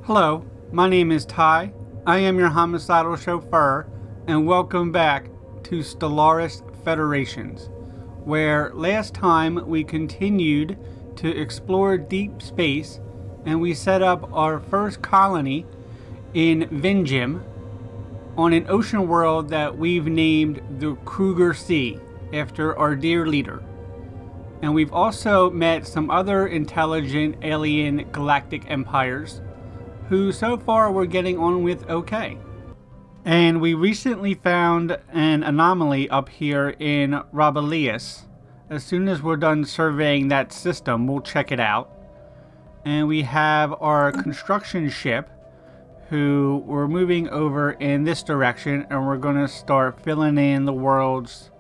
Hello, my name is Ty. I am your homicidal chauffeur, and welcome back to Stellaris Federations, where last time we continued to explore deep space and we set up our first colony in Vinjim on an ocean world that we've named the Kruger Sea after our dear leader. And we've also met some other intelligent alien galactic empires who so far we're getting on with okay. And we recently found an anomaly up here in Rabelais. As soon as we're done surveying that system, we'll check it out. And we have our construction ship, who we're moving over in this direction, and we're going to start filling in the worlds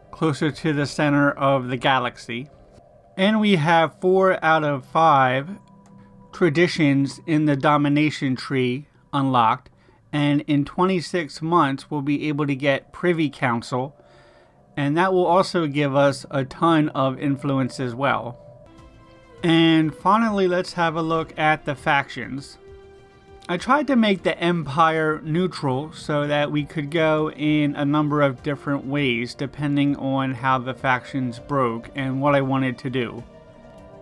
closer to the center of the galaxy. And we have 4 out of 5 traditions in the domination tree unlocked, and in 26 months we'll be able to get Privy Council, and that will also give us a ton of influence as well. And finally, let's have a look at the factions. I tried to make the Empire neutral so that we could go in a number of different ways depending on how the factions broke and what I wanted to do.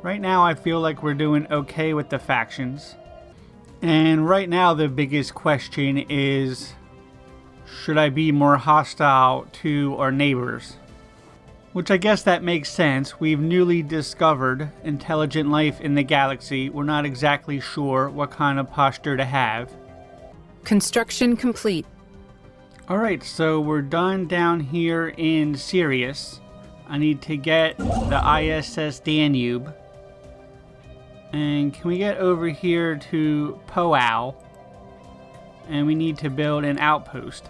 Right now I feel like we're doing okay with the factions. And right now the biggest question is, should I be more hostile to our neighbors? Which I guess that makes sense. We've newly discovered intelligent life in the galaxy. We're not exactly sure what kind of posture to have. Construction complete. Alright, so we're done down here in Sirius. I need to get the ISS Danube. And can we get over here to Poau? And we need to build an outpost.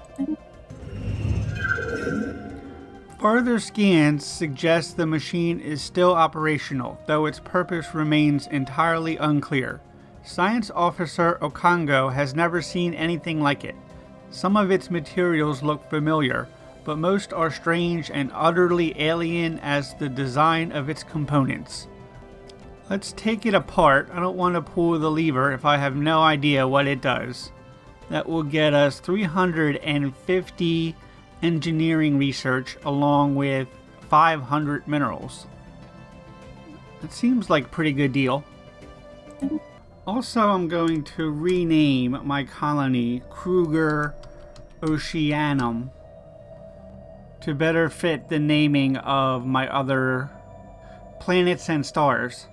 Further scans suggest the machine is still operational, though its purpose remains entirely unclear. Science Officer Okongo has never seen anything like it. Some of its materials look familiar, but most are strange and utterly alien as the design of its components. Let's take it apart. I don't want to pull the lever if I have no idea what it does. That will get us 350 engineering research along with 500 minerals. That seems like a pretty good deal. Also, I'm going to rename my colony Kruger Oceanum to better fit the naming of my other planets and stars.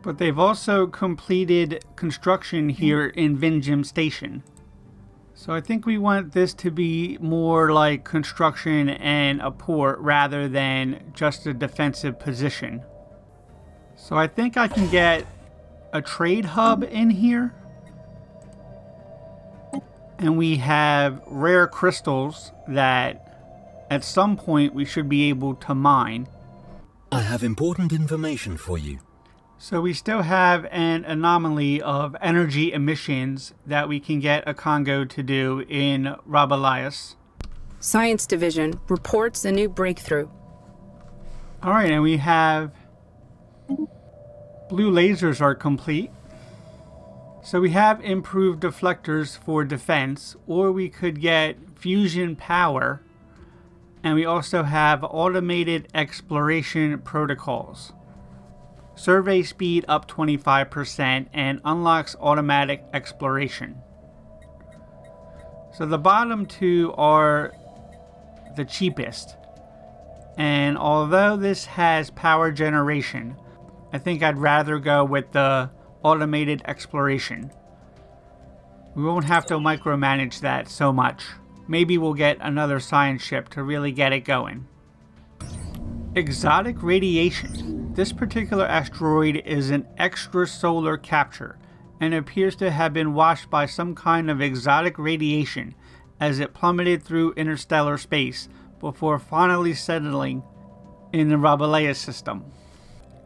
But they've also completed construction here in Vinjim Station. So I think we want this to be more like construction and a port rather than just a defensive position. So I think I can get a trade hub in here. And we have rare crystals that at some point we should be able to mine. I have important information for you. So we still have an anomaly of energy emissions that we can get a Congo to do in Rabelais. Science Division reports a new breakthrough. Alright, and we have blue lasers are complete. So we have improved deflectors for defense, or we could get fusion power, and we also have automated exploration protocols. Survey speed up 25% and unlocks automatic exploration. So the bottom two are the cheapest. And although this has power generation, I think I'd rather go with the automated exploration. We won't have to micromanage that so much. Maybe we'll get another science ship to really get it going. Exotic radiation. This particular asteroid is an extrasolar capture and appears to have been washed by some kind of exotic radiation as it plummeted through interstellar space before finally settling in the Rabelais system.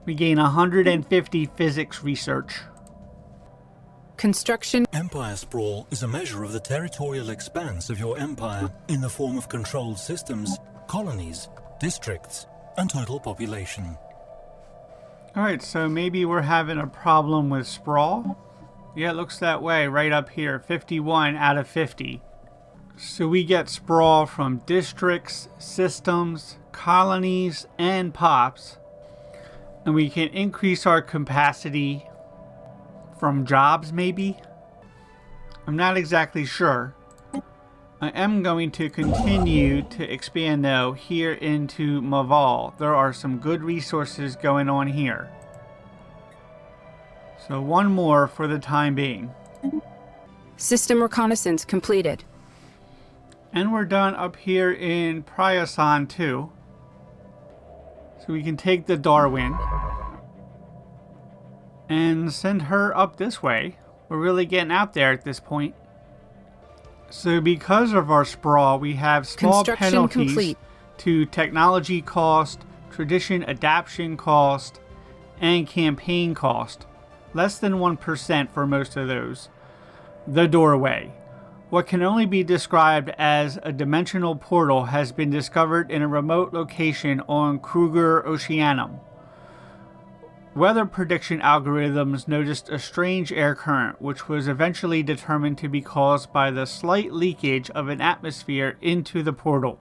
We gain 150 physics research. Construction. Empire sprawl is a measure of the territorial expanse of your empire in the form of controlled systems, colonies, districts, and total population. Alright, so maybe we're having a problem with sprawl. Yeah, it looks that way right up here. 51 out of 50. So we get sprawl from districts, systems, colonies, and pops. And we can increase our capacity from jobs, maybe? I'm not exactly sure. I am going to continue to expand, though, here into Maval. There are some good resources going on here. So one more for the time being. System reconnaissance completed. And we're done up here in Pryasan too. So we can take the Darwin and send her up this way. We're really getting out there at this point. So because of our sprawl, we have small penalties complete. to technology cost, tradition adaptation cost, and campaign cost. Less than 1% for most of those. The doorway. What can only be described as a dimensional portal has been discovered in a remote location on Kruger Oceanum. Weather prediction algorithms noticed a strange air current, which was eventually determined to be caused by the slight leakage of an atmosphere into the portal.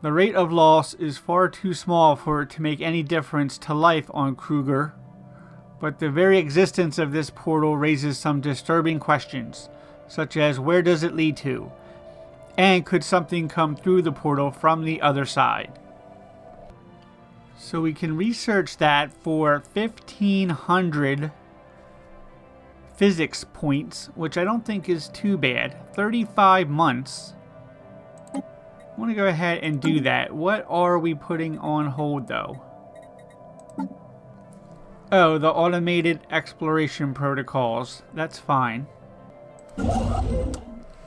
The rate of loss is far too small for it to make any difference to life on Kruger, but the very existence of this portal raises some disturbing questions, such as where does it lead to, and could something come through the portal from the other side? So we can research that for 1,500 physics points, which I don't think is too bad. 35 months. I want to go ahead and do that. What are we putting on hold, though? Oh, the automated exploration protocols. That's fine.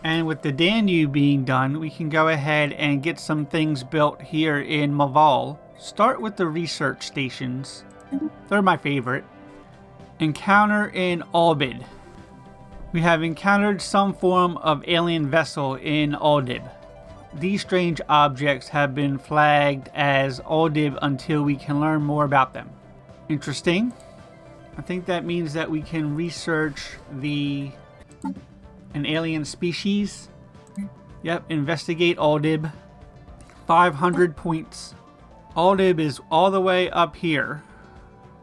And with the Danube being done, we can go ahead and get some things built here in Maval. Start with the research stations. They're my favorite. Encounter in Albid. We have encountered some form of alien vessel in Aldib. These strange objects have been flagged as Aldib until we can learn more about them. Interesting. I think that means that we can research an alien species. Yep, investigate Aldib. 500 points. Aldib is all the way up here.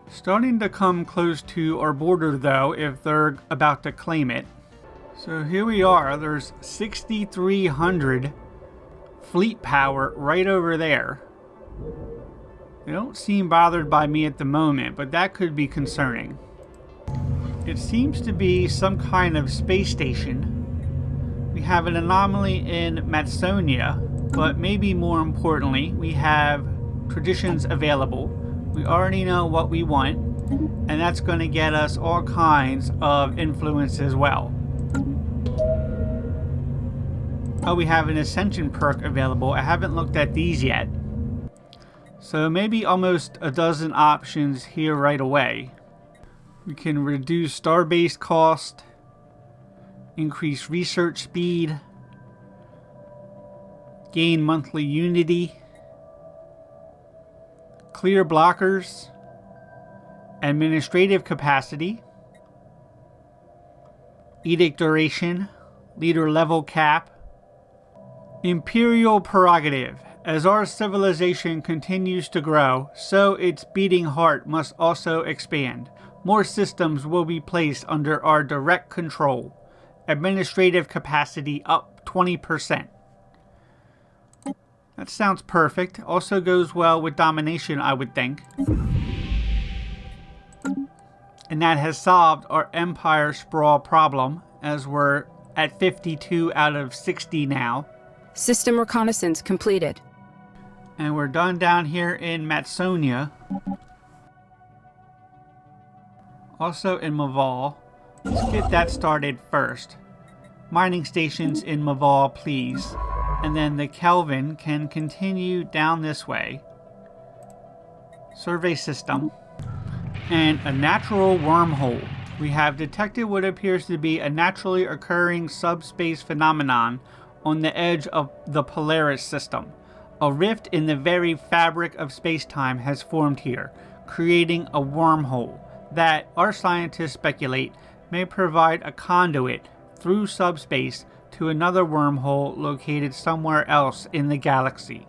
Starting to come close to our border, though, if they're about to claim it. So here we are. There's 6,300 fleet power right over there. They don't seem bothered by me at the moment, but that could be concerning. It seems to be some kind of space station. We have an anomaly in Matsonia, but maybe more importantly, we have traditions available. We already know what we want, and that's going to get us all kinds of influence as well. Oh, we have an Ascension perk available. I haven't looked at these yet. So maybe almost a dozen options here right away. We can reduce starbase cost, increase research speed, gain monthly unity, clear blockers, administrative capacity, edict duration, leader level cap, imperial prerogative. As our civilization continues to grow, so its beating heart must also expand. More systems will be placed under our direct control. Administrative capacity up 20%. That sounds perfect. Also goes well with domination, I would think. And that has solved our empire sprawl problem, as we're at 52 out of 60 now. System reconnaissance completed. And we're done down here in Matsonia. Also in Maval. Let's get that started first. Mining stations in Maval, please. And then the Kelvin can continue down this way. Survey system. And a natural wormhole. We have detected what appears to be a naturally occurring subspace phenomenon on the edge of the Polaris system. A rift in the very fabric of space-time has formed here, creating a wormhole. that our scientists speculate may provide a conduit through subspace to another wormhole located somewhere else in the galaxy.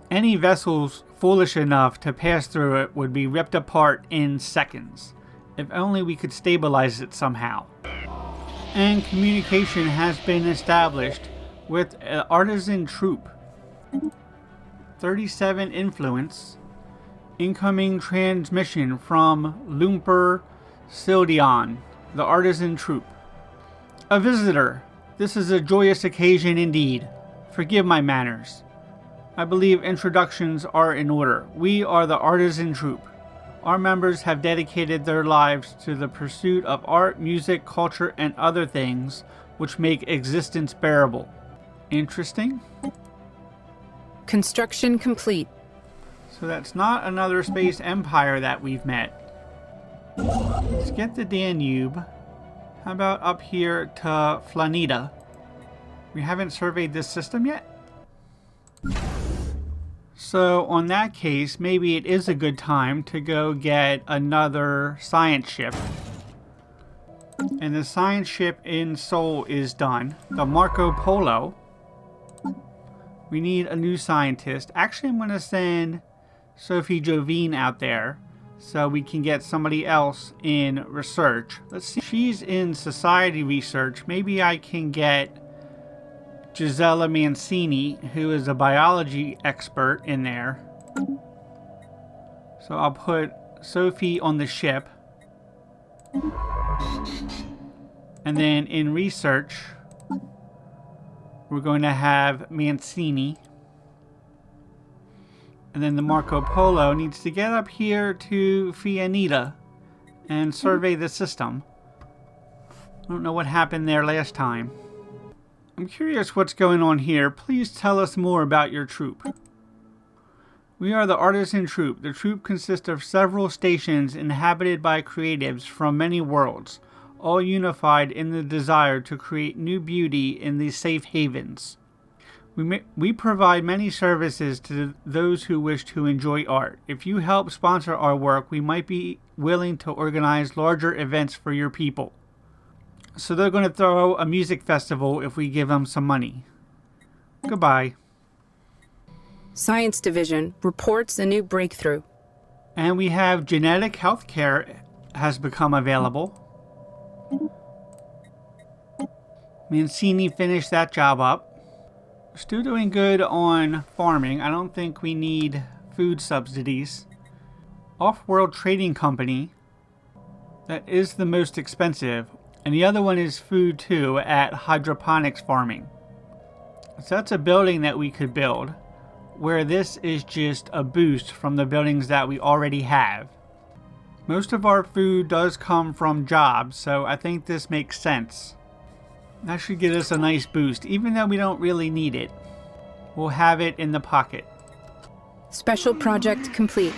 Any vessels foolish enough to pass through it would be ripped apart in seconds. If only we could stabilize it somehow. And communication has been established with an artisan troop. 37 influence. Incoming transmission from Lumper Sildion, the artisan troop. A visitor. This is a joyous occasion indeed. Forgive my manners. I believe introductions are in order. We are the artisan troop. Our members have dedicated their lives to the pursuit of art, music, culture, and other things which make existence bearable. Interesting. Construction complete. So that's not another space empire that we've met. Let's get the Danube. How about up here to Flanita? We haven't surveyed this system yet? So on that case, maybe it is a good time to go get another science ship. And the science ship in Sol is done. The Marco Polo. We need a new scientist. Actually, I'm going to send Sophie Jovine out there so we can get somebody else in research. Let's see. She's in society research. Maybe I can get Gisela Mancini, who is a biology expert, in there. So I'll put Sophie on the ship. And then in research, we're going to have Mancini. And then the Marco Polo needs to get up here to Fianita and survey the system. I don't know what happened there last time. I'm curious what's going on here. Please tell us more about your troop. We are the Artisan Troop. The troop consists of several stations inhabited by creatives from many worlds, all unified in the desire to create new beauty in these safe havens. We provide many services to those who wish to enjoy art. If you help sponsor our work, we might be willing to organize larger events for your people. So they're going to throw a music festival if we give them some money. Goodbye. Science Division reports a new breakthrough. And we have genetic healthcare has become available. Mancini finished that job up. Still doing good on farming. I don't think we need food subsidies. Off-world trading company. That is the most expensive. And the other one is food too at hydroponics farming. So that's a building that we could build, where this is just a boost from the buildings that we already have. Most of our food does come from jobs, so I think this makes sense. That should give us a nice boost, even though we don't really need it. We'll have it in the pocket. Special project complete.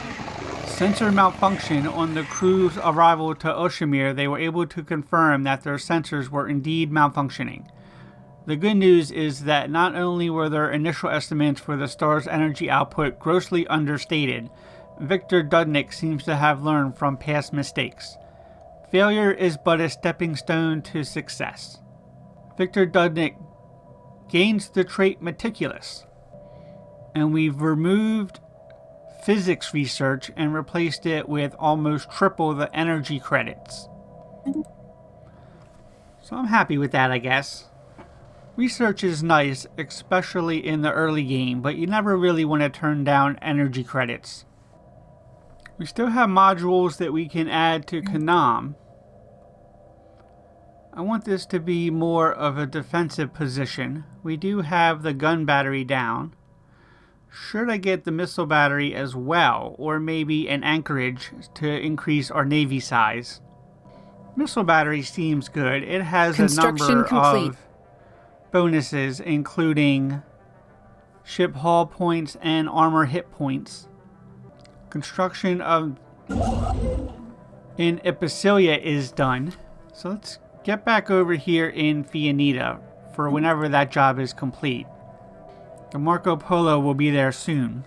Sensor malfunction on the crew's arrival to Oshimir. They were able to confirm that their sensors were indeed malfunctioning. The good news is that not only were their initial estimates for the star's energy output grossly understated, Victor Dudnik seems to have learned from past mistakes. Failure is but a stepping stone to success. Victor Dudnik gains the trait meticulous, and we've removed physics research and replaced it with almost triple the energy credits. So I'm happy with that, I guess. Research is nice, especially in the early game, but you never really want to turn down energy credits. We still have modules that we can add to Kanam. I want this to be more of a defensive position. We do have the gun battery down. Should I get the missile battery as well, or maybe an anchorage to increase our navy size? Missile battery seems good. It has a number of bonuses, including ship hull points and armor hit points. Construction of in Epicilia is done. So let's get back over here in Fianita for whenever that job is complete. The Marco Polo will be there soon.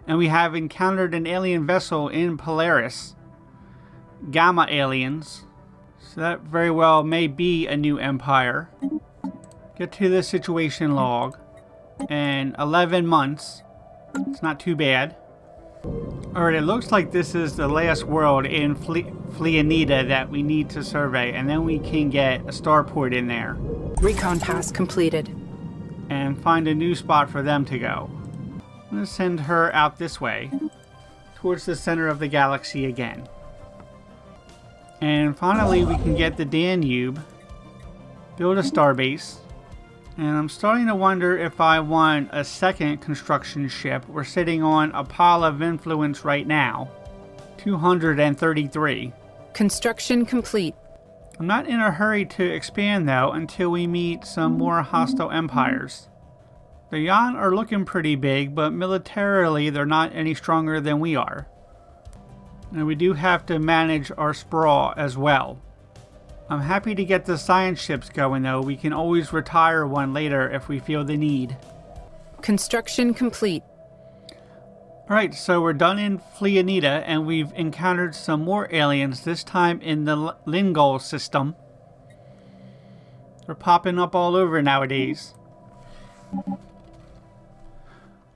And we have encountered an alien vessel in Polaris. gamma aliens. So that very well may be a new empire. Get to the situation log. And 11 months. It's not too bad. Alright, it looks like this is the last world in Fleonida that we need to survey. And then we can get a starport in there. Recon pass completed. And find a new spot for them to go. I'm going to send her out this way. Towards the center of the galaxy again. And finally we can get the Danube. Build a starbase. And I'm starting to wonder if I want a second construction ship. We're sitting on a pile of influence right now. 233. Construction complete. I'm not in a hurry to expand though until we meet some more hostile empires. The Yan are looking pretty big, but militarily they're not any stronger than we are. And we do have to manage our sprawl as well. I'm happy to get the science ships going though. We can always retire one later if we feel the need. Construction complete. Alright, so we're done in Fleonida and we've encountered some more aliens, this time in the Lingol system. They're popping up all over nowadays.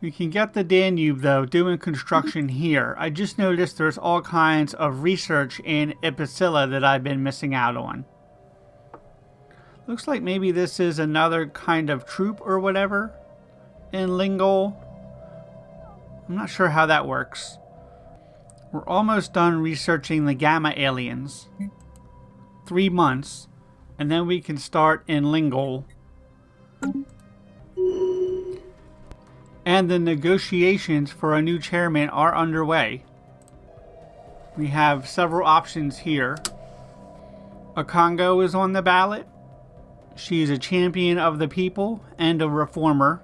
We can get the Danube though, doing construction here. I just noticed there's all kinds of research in Ipicilla that I've been missing out on. Looks like maybe this is another kind of troop or whatever in Lingol. I'm not sure how that works. We're almost done researching the gamma aliens. 3 months, and then we can start in Lingol. And the negotiations for a new chairman are underway. We have several options here. Okongo is on the ballot. She's a champion of the people and a reformer.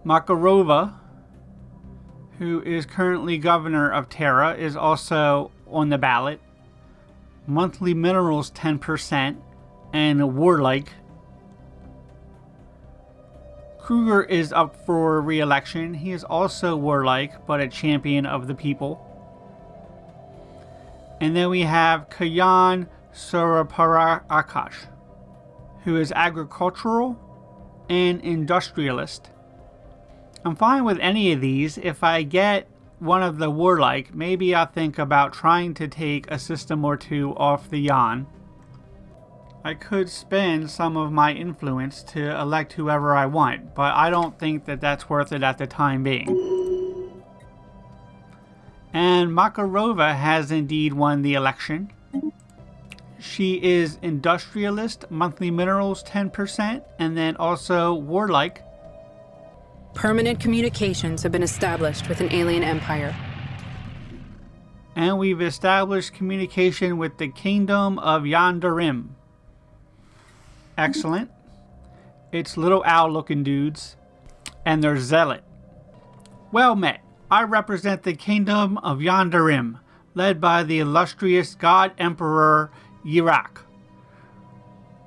Makarova, who is currently governor of Terra, is also on the ballot. Monthly minerals 10% and warlike. Kruger is up for re-election. He is also warlike, but a champion of the people. And then we have Kayan Suraparakash, who is agricultural and industrialist. I'm fine with any of these. If I get one of the warlike, maybe I'll think about trying to take a system or two off the Yan. I could spend some of my influence to elect whoever I want, but I don't think that that's worth it at the time being. And Makarova has indeed won the election. She is industrialist, monthly minerals 10%, and then also warlike. Permanent communications have been established with an alien empire. And we've established communication with the Kingdom of Yandarim. Excellent. It's little owl looking dudes. And they're zealot. Well met. I represent the Kingdom of Yandarim, led by the illustrious God Emperor Yirak.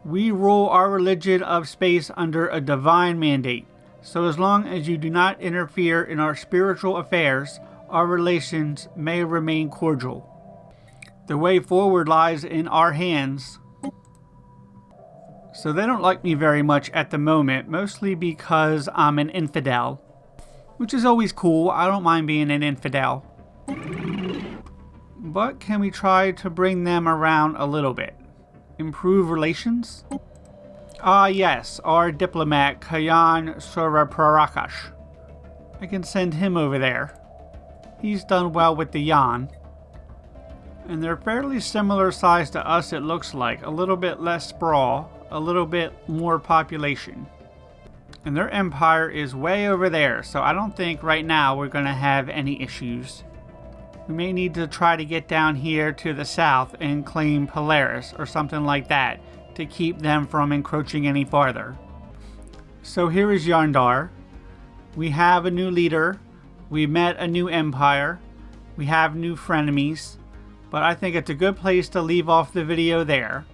We rule our religion of space under a divine mandate. So as long as you do not interfere in our spiritual affairs, our relations may remain cordial. The way forward lies in our hands. So they don't like me very much at the moment, mostly because I'm an infidel. Which is always cool, I don't mind being an infidel. But can we try to bring them around a little bit? Improve relations? Ah yes, our diplomat Kayan Suraparakash. I can send him over there. He's done well with the Yan. And they're fairly similar size to us, it looks like. A little bit less sprawl, a little bit more population. And their empire is way over there, so I don't think right now we're going to have any issues. We may need to try to get down here to the south and claim Polaris or something like that to keep them from encroaching any farther. So here is Yarndar. We have a new leader. We met a new empire. We have new frenemies. But I think it's a good place to leave off the video there.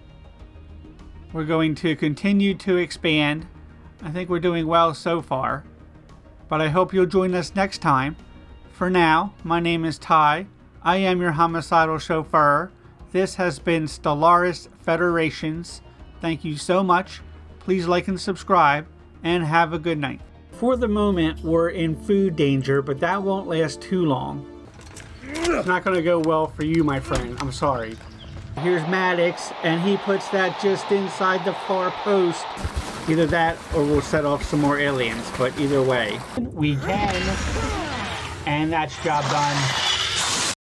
We're going to continue to expand. I think we're doing well so far. But I hope you'll join us next time. For now, my name is Ty. I am your homicidal chauffeur. This has been Stellaris Federations. Thank you so much. Please like and subscribe, and have a good night. For the moment, we're in food danger, but that won't last too long. It's not going to go well for you, my friend. I'm sorry. Here's Maddox, and he puts that just inside the far post. Either that, or we'll set off some more aliens, but either way. We can. And that's job done.